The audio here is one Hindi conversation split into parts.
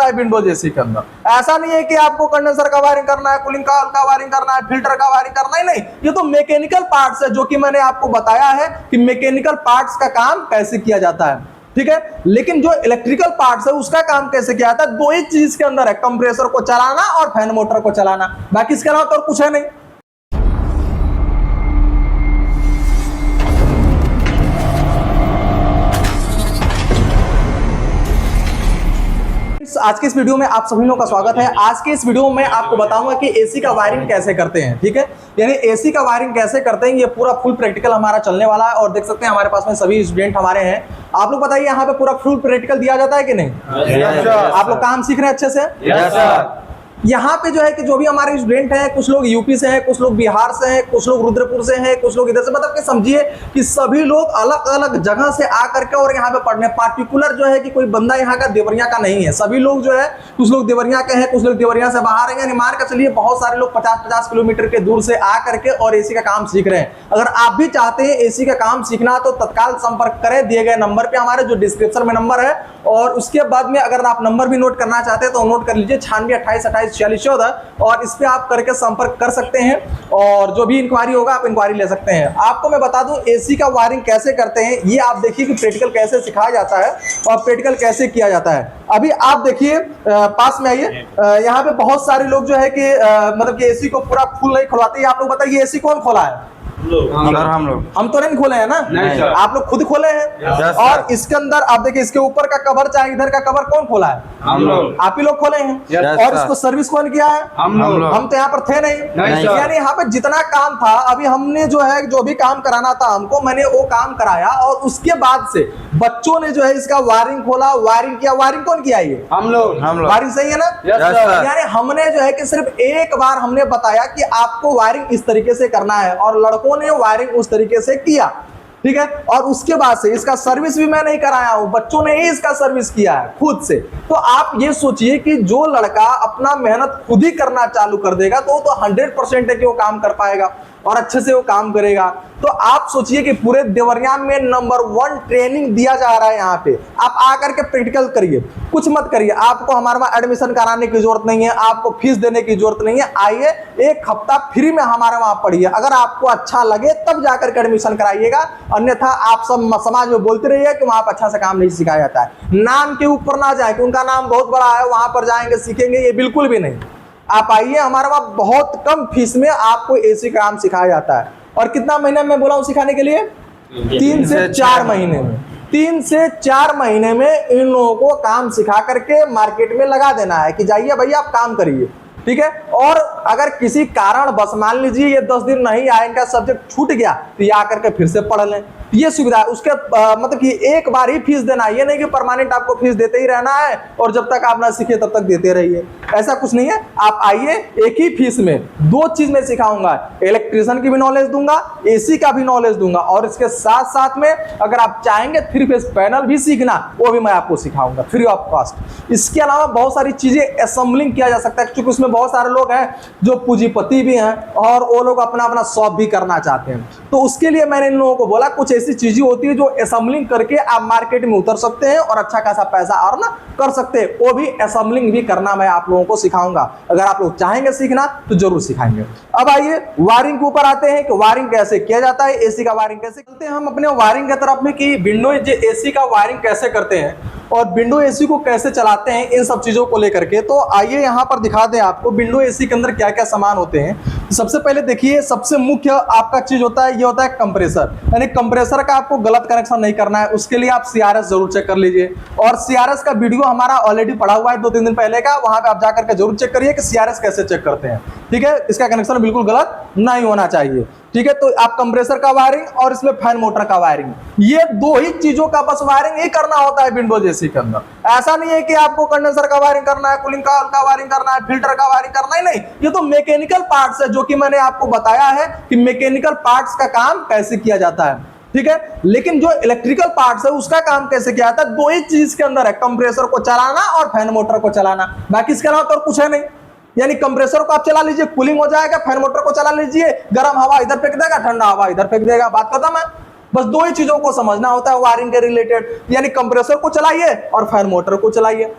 होता है विंडोज एसी के अंदर। ऐसा नहीं है कि आपको कंडेंसर का वायरिंग करना है, कूलिंग का वायरिंग करना है, फिल्टर का वायरिंग करना है, नहीं, ये तो मैकेनिकल पार्ट्स है जो कि मैंने आपको बताया है कि मैकेनिकल पार्ट्स का काम कैसे किया जाता है, ठीक है। लेकिन जो इलेक्ट्रिकल पार्ट्स है उसका काम कैसे किया जाता है, दो ही चीज के अंदर है, कंप्रेसर को चलाना और फैन मोटर को चलाना, बाकी इसके अलावा तो और कुछ है नहीं। आज के इस वीडियो में आप सभी लोगों का स्वागत है। आज के इस वीडियो में आपको बताऊंगा कि एसी का वायरिंग कैसे करते हैं, ठीक है। यानी एसी का वायरिंग कैसे करते हैं, ये पूरा फुल प्रैक्टिकल हमारा चलने वाला है। और देख सकते हैं हमारे पास में सभी स्टूडेंट हमारे हैं। आप लोग बताइए यहाँ पे पूरा फुल प्रैक्टिकल दिया जाता है कि नहीं? आप लोग काम सीख रहे हैं अच्छे से? यहाँ पे जो है कि जो भी हमारे स्टूडेंट हैं, कुछ लोग यूपी से हैं, कुछ लोग बिहार से हैं, कुछ लोग रुद्रपुर से हैं, कुछ लोग इधर से, मतलब कि समझिए कि सभी लोग अलग अलग जगह से आकर के और यहाँ पे पढ़ने, पार्टिकुलर जो है कि कोई बंदा यहाँ का देवरिया का नहीं है, सभी लोग जो है, कुछ लोग देवरिया के हैं, कुछ लोग देवरिया से बाहर हैं, यानी मान कर चलिए बहुत सारे लोग 50-50 किलोमीटर के दूर से आ करके और एसी का काम सीख रहे हैं। अगर आप भी चाहते हैं एसी का काम सीखना तो तत्काल संपर्क करें दिए गए नंबर पे, हमारे जो डिस्क्रिप्शन में नंबर है। और उसके बाद में अगर आप नंबर भी नोट करना चाहते हैं तो नोट कर लीजिए 96 28 28 46 14, और इस पे आप करके संपर्क कर सकते हैं और जो भी इंक्वायरी होगा आप इंक्वायरी ले सकते हैं। आपको मैं बता दूं एसी का वायरिंग कैसे करते हैं, ये आप देखिए कि प्रैक्टिकल कैसे सिखाया जाता है और प्रैक्टिकल कैसे किया जाता है। अभी आप देखिए पास में आइए, यहाँ पे बहुत सारे लोग जो है कि मतलब कि एसी को पूरा फुल नहीं खुलवाते। आप लोग बताइए एसी कौन खोला है? हम तो नहीं खोले हैं ना, आप लोग खुद खोले हैं। और इसके अंदर आप देखिए इसके ऊपर का कवर चाहे इधर का कवर कौन खोला है? हम लोग, आप ही लोग खोले हैं। और इसको सर्विस कौन किया है? हम तो यहाँ पर थे नहीं। यानी यहाँ पे जितना काम था अभी हमने जो है जो भी काम कराना था हमको, मैंने वो काम कराया और उसके बाद से बच्चों ने जो है इसका वायरिंग खोला, वायरिंग किया। वायरिंग कौन किया? ये हम लोग। वायरिंग सही है ना? यानी हमने जो है कि सिर्फ एक बार हमने बताया कि आपको वायरिंग इस तरीके से करना है और लड़कों ने वायरिंग उस तरीके से किया, ठीक है। और उसके बाद से इसका सर्विस भी मैं नहीं कराया हूं, बच्चों ने ही इसका सर्विस किया है खुद से। तो आप ये सोचिए कि जो लड़का अपना मेहनत खुद ही करना चालू कर देगा तो 100% है कि वो काम कर पाएगा और अच्छे से वो काम करेगा। तो आप सोचिए कि पूरे देवरिया में नंबर 1 ट्रेनिंग दिया जा रहा है यहाँ पे। आप आकर के प्रैक्टिकल करिए, कुछ मत करिए। आपको हमारे वहाँ एडमिशन कराने की जरूरत नहीं है, आपको फीस देने की जरूरत नहीं है। आइए एक हफ्ता फ्री में हमारे वहाँ पढ़िए, अगर आपको अच्छा लगे तब जाकर के एडमिशन कराइएगा, अन्यथा आप सब समाज में बोलते रहिए कि वहाँ पर अच्छा से काम नहीं सिखाया जाता है। नाम के ऊपर ना जाए कि उनका नाम बहुत बड़ा है, वहाँ पर जाएंगे सीखेंगे, ये बिल्कुल भी नहीं। आप आइए हमारे वहाँ बहुत कम फीस में आपको एसी काम सिखाया जाता है। और कितना महीने में बोला हूँ सिखाने के लिए? 3 से 4 महीने में। 3 से 4 महीने में इन लोगों को काम सिखा करके मार्केट में लगा देना है कि जाइए भैया आप काम करिए, ठीक है। और अगर किसी कारण बस मान लीजिए ये 10 दिन नहीं आए, इनका सब्जेक्ट छूट गया, तो ये आकर के फिर से पढ़ लें, ये सुविधा है। उसके मतलब कि एक बार ही फीस देना, ये नहीं कि परमानेंट आपको फीस देते ही रहना है और जब तक आप ना सीखे तब तक देते रहिए, ऐसा कुछ नहीं है। आप आइए, एक ही फीस में 2 चीज में सिखाऊंगा, इलेक्ट्रिशियन की भी नॉलेज दूंगा, एसी का भी नॉलेज दूंगा, और इसके साथ साथ में अगर आप चाहेंगे 3 फेज पैनल भी सीखना, वो भी मैं आपको सिखाऊंगा फ्री ऑफ कॉस्ट। इसके अलावा बहुत सारी चीजें असेंबलिंग किया जा सकता है, क्योंकि उसमें बहुत सारे लोग हैं जो पूंजीपति भी हैं और वो लोग अपना अपना शॉप भी करना चाहते हैं। तो उसके लिए मैंने इन लोगों को बोला कुछ ऐसी चीजें होती है जो असेंबलिंग करके आप मार्केट में उतर सकते हैं और अच्छा खासा पैसा अर्न कर सकते हैं, वो भी असेंबलिंग भी करना मैं आप लोगों को सिखाऊंगा। अगर आप लोग चाहेंगे सीखना तो जरूर सिखाएंगे। अब आइए वायरिंग के ऊपर आते हैं कि वायरिंग कैसे किया जाता है, एसी का वायरिंग कैसे करते हैं। हम अपने वायरिंग की तरफ में कि विंडोज एसी का वायरिंग कैसे करते हैं और विंडो एसी को कैसे चलाते हैं, इन सब चीजों को लेकर के। तो आइए यहाँ पर दिखा दें आपको विंडो एसी के अंदर क्या क्या सामान होते हैं। सबसे पहले देखिए, सबसे मुख्य आपका चीज होता है, ये होता है कंप्रेसर। यानी कंप्रेसर का आपको गलत कनेक्शन नहीं करना है, उसके लिए आप सीआरएस जरूर चेक कर लीजिए। और सीआरएस का वीडियो हमारा ऑलरेडी पड़ा हुआ है 2-3 दिन पहले का, वहां पे आप जाकर के जरूर चेक करिए कि सीआरएस कैसे चेक करते हैं, ठीक है। इसका कनेक्शन बिल्कुल गलत नहीं होना चाहिए, ठीक है। तो आप कंप्रेसर का वायरिंग और इसमें फैन मोटर का वायरिंग, ये 2 ही चीजों का बस वायरिंग ही करना होता है विंडोज एसी के अंदर। ऐसा नहीं है कि आपको कंडेंसर का वायरिंग करना है, कूलिंग का वायरिंग करना है, फिल्टर का वायरिंग करना है, नहीं, ये तो मैकेनिकल पार्ट्स है जो कि मैंने आपको बताया है कि मैकेनिकल पार्ट्स का काम कैसे किया जाता है, ठीक है। लेकिन जो इलेक्ट्रिकल पार्ट्स है उसका काम कैसे किया जाता है, 2 ही चीज के अंदर है, कंप्रेसर को चलाना और फैन मोटर को चलाना, बाकी इसके अलावा तो और कुछ है नहीं। यानी कंप्रेसर को आप चला लीजिए, कूलिंग हो जाएगा, फैन मोटर को चला लीजिए, गर्म हवा इधर फेंक देगा, ठंडा हवा इधर फेंक देगा, बात खत्म है। बस 2 ही चीजों को समझना होता है वायरिंग के रिलेटेड, यानी कंप्रेसर को चलाइए और फैन मोटर को चलाइए।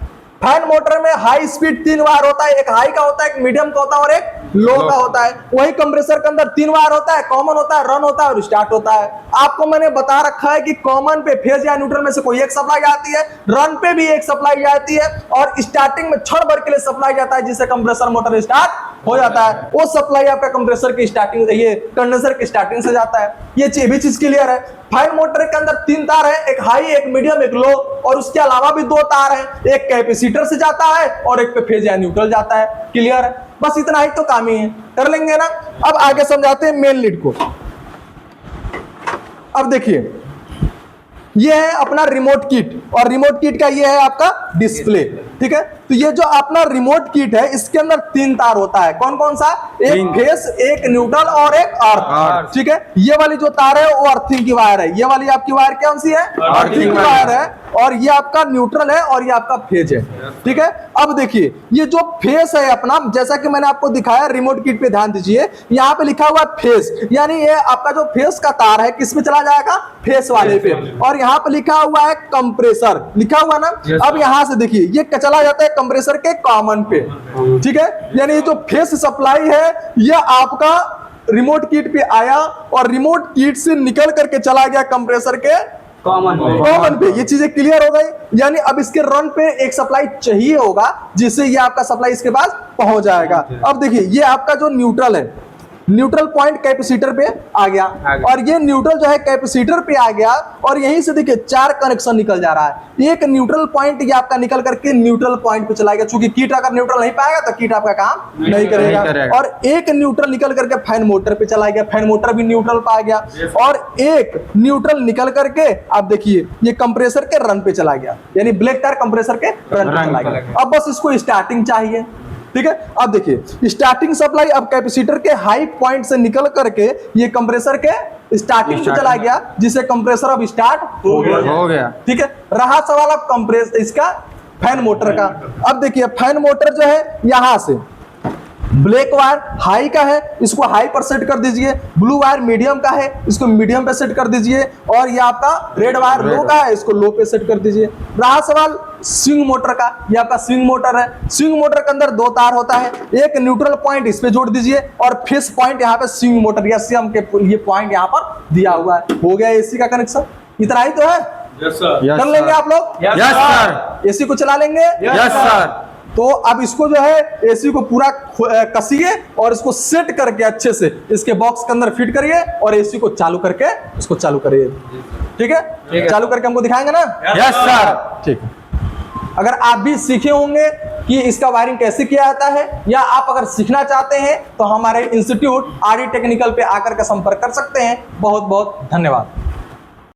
फैन मोटर में हाई स्पीड 3 वायर होता है, एक हाई का होता है, एक मीडियम का होता है और एक लो का होता है। वही कंप्रेसर के अंदर 3 वायर होता है, कॉमन होता है, रन होता है और स्टार्ट होता है। आपको मैंने बता रखा है कि कॉमन पे फेज या न्यूट्रल में से कोई एक सप्लाई आती है, रन पे भी एक सप्लाई जाती है और स्टार्टिंग में क्षण भर के लिए सप्लाई जाता है जिससे कंप्रेसर मोटर स्टार्ट हो जाता है। वो सप्लाई आपका कंप्रेसर की स्टार्टिंग, ये कंडेंसर की स्टार्टिंग से जाता है। ये भी चीज क्लियर है। फैन मोटर के अंदर 3 तार है, एक हाई, एक मीडियम, एक लो, और उसके अलावा भी 2 तार है, एक कैपेसिटर से जाता है और एक पे फेज या न्यूट्रल जाता है। क्लियर है? बस इतना ही तो काम ही है, कर लेंगे ना। अब आगे समझाते हैं मेन लीड को। अब देखिए, ये है अपना रिमोट किट और रिमोट किट का ये है आपका डिस्प्ले। ठीक है, तो ये जो अपना रिमोट किट है इसके अंदर 3 तार होता है। कौन कौन सा? एक फेस, एक न्यूट्रल और एक अर्थ। ठीक है, ये वाली जो तार है वो अर्थिंग की वायर है, ये वाली आपकी वायर कौन सी है? अर्थिंग की वायर है, और ये आपका न्यूट्रल है और ये आपका फेज है। ठीक है, अब देखिए ये जो फेस है अपना, जैसा कि मैंने आपको दिखाया, रिमोट किट पे ध्यान दीजिए, यहाँ पे लिखा हुआ है फेस, यानी ये आपका जो फेस का तार है किस पे चला जाएगा? फेस वाले पे। और यहाँ पे लिखा हुआ है कंप्रेसर, लिखा हुआ ना। अब यहाँ से देखिए ये चला जाता है कंप्रेसर के कॉमन पे। ठीक है, यानी ये जो फेस सप्लाई है ये आपका रिमोट किट पे आया और रिमोट किट से निकल करके चला गया कंप्रेसर के कॉमन पे। ये चीजें क्लियर हो गई। यानी अब इसके रन पे एक सप्लाई चाहिए होगा जिससे ये आपका सप्लाई इसके पास पहुंच जाएगा। अब देखिए ये आपका जो न्यूट्रल है, न्यूट्रल पॉइंट कैपेसिटर पे आ गया और ये न्यूट्रल जो है कैपेसिटर पे आ गया और यहीं से देखिए 4 कनेक्शन निकल जा रहा है। एक न्यूट्रल पॉइंट ये आपका निकल करके न्यूट्रल पॉइंट पे चला गया, चूंकि कीट अगर न्यूट्रल नहीं पाएगा तो कीट आपका काम नहीं करेगा। और एक न्यूट्रल निकल करके फैन मोटर पे चला गया, फैन मोटर भी न्यूट्रल पा गया, और एक न्यूट्रल निकल करके आप देखिए ये कंप्रेसर के रन पे चला गया, यानी ब्लैक तार कंप्रेसर के रन पे चला गया। अब बस इसको स्टार्टिंग चाहिए। ठीक है, अब देखिए स्टार्टिंग सप्लाई अब कैपेसिटर के हाई पॉइंट से निकल करके ये कंप्रेसर के स्टार्टिंग पे चला गया जिससे कंप्रेसर अब स्टार्ट हो गया। ठीक है, रहा सवाल अब कंप्रेस इसका फैन मोटर का। अब देखिए फैन मोटर जो है यहां से ब्लैक वायर हाई का है, इसको हाई पर सेट कर दीजिए, ब्लू वायर मीडियम का है, इसको मीडियम पे सेट कर दीजिए, और ये आपका रेड वायर लो का है, इसको लो पे सेट कर दीजिए। रहा सवाल स्विंग मोटर का, ये आपका स्विंग मोटर है। स्विंग मोटर के अंदर 2 तार होता है, एक न्यूट्रल पॉइंट इस पे जोड़ दीजिए और फेस पॉइंट यहाँ पे स्विंग मोटर या सीएम के ये पॉइंट यहाँ पर दिया हुआ है। हो गया एसी का कनेक्शन। इतना ही तो है। कर लेंगे आप लोग? Yes sir. एसी को चला लेंगे? Yes sir. तो अब इसको जो है एसी को पूरा कसिए और इसको सेट करके अच्छे से इसके बॉक्स के अंदर फिट करिए और एसी को चालू करके इसको चालू करिए। ठीक है, चालू करके हमको दिखाएंगे ना? Yes sir. ठीक है। अगर आप भी सीखे होंगे कि इसका वायरिंग कैसे किया जाता है, या आप अगर सीखना चाहते हैं तो हमारे इंस्टीट्यूट आरडी टेक्निकल पे आकर के संपर्क कर सकते हैं। बहुत बहुत धन्यवाद।